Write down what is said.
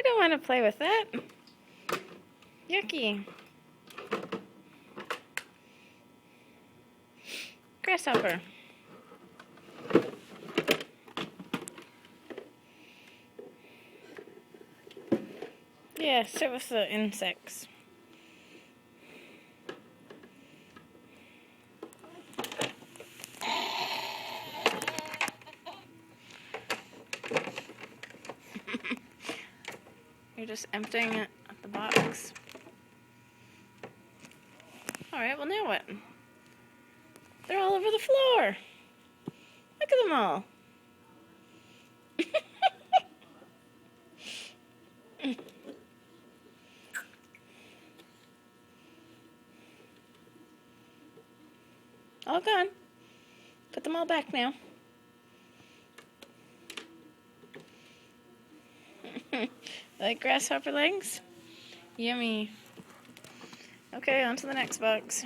I don't want to play with that. Yucky. Grasshopper. Yeah, sit with the insects. You're just emptying it at the box. Alright, well now what? They're all over the floor. Look at them all. All gone. Put them all back now. Like grasshopper legs? Yummy. Okay, on to the next box.